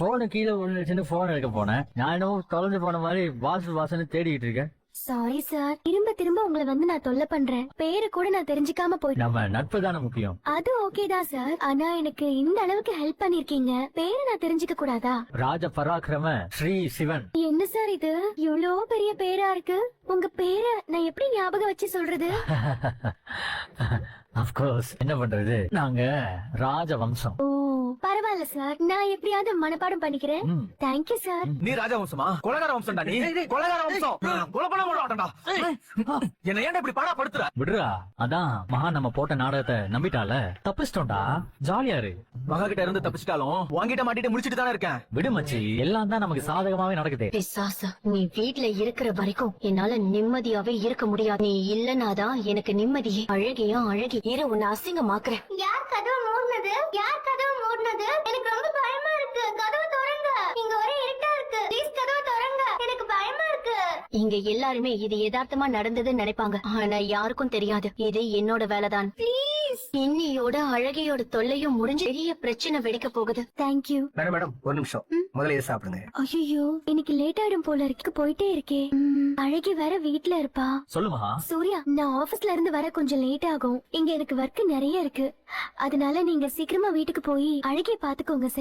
போன கீழே விழுந்துச்சுன்னு போன் எடுக்க போனேன். நான் என்னவோ தொலைஞ்சு போன மாதிரி வாசல் தேடிட்டு இருக்கேன். சாரி சார், திரும்ப உங்களை வந்து நான் தொல்லை பண்றேன். பேரு கூட நான் தெரிஞ்சுக்காம போயிட்டேன். நம்ம நட்பு தானே முக்கியம். அது ஓகே தான் சார், ஆனா எனக்கு இந்த அளவுக்கு ஹெல்ப் பண்ணிருக்கீங்க, பேரு நான் தெரிஞ்சுக்க கூடாதா? ராஜ பராக்கிரம ஸ்ரீ சிவன். என்ன சார் இது இவ்ளோ பெரிய பேரா இருக்கு? உங்க பேரை நான் எப்படி ஞாபகம் வச்சு சொல்றது? அப்கோர்ஸ், என்ன பண்றது, நாங்க ராஜ வம்சம். ஓ பரவாயில்ல சார், நான் எப்படியாவது மனப்பாடம் பண்ணிக்கிறேன். Thank you sir. நீ ராஜவம்சமா? கொலகார வம்சம்டா நீ. கொலகார வம்சம். கொலை பண்ண மாட்டேன்டா. என்ன ஏன்டா இப்படி பாடா படுத்துற? விடுறா, அதான் மகா நம்ம போட்ட நாடகத்தை நம்பிட்டால, தப்பிச்சிட்டோம்டா. ஜாலியா இரு. மகா கிட்ட இருந்து தப்பிச்சிட்டாலும் உன்கிட்ட மாட்டிட்டு முடிச்சிட்டு தானே இருக்கேன். விடு மச்சி, எல்லாம் தான் நமக்கு சாதகமாவே நடக்குது. பிசாசு, நீ வீட்ல இருக்கிற வரைக்கும் என்னால நிம்மதியாவே இருக்க முடியாது. நீ இல்லனாதான் எனக்கு நிம்மதியே. அழகியா அழகி இரு, உன்னை அசிங்கமாக்குறேன். யார் கதவு மூடுனது? யார் கதவு மூடுனது? எனக்கு ரொம்ப பயமா இருக்கு. கதவு திறங்க. இங்க ஒரே இருட்டா இருக்கு. ப்ளீஸ் கதவு திறங்க. எனக்கு பயமா இருக்கு. இங்க எல்லாருமே இது யதார்த்தமா நடந்ததுன்னு நினைப்பாங்க, ஆனா யாருக்கும் தெரியாது இது என்னோட வேலைதான். ப்ளீஸ். இன்னியோட அழகியோட தொல்லையும் முடிஞ்சு பெரிய பிரச்சனை வெடிக்க போகுது. தேங்க்யூ. மேடம் ஒரு நிமிஷம், முதல்ல இதை சாப்பிடுங்க. ஐயோ, இன்னைக்கு லேட் ஆயிடும் போல இருக்கு. போயிட்டே இருக்கே. அழகி வேற வீட்ல இருப்பா. சொல்லு மகா. சூர்யா, நான் ஆபீஸ்ல இருந்து வர கொஞ்சம் லேட் ஆகும். இங்க எனக்கு ஒர்க் நிறைய இருக்கு. அதனால நீங்க சீக்கிரமா வீட்டுக்கு போய் அழகிய பாத்துக்கோங்க. சரி?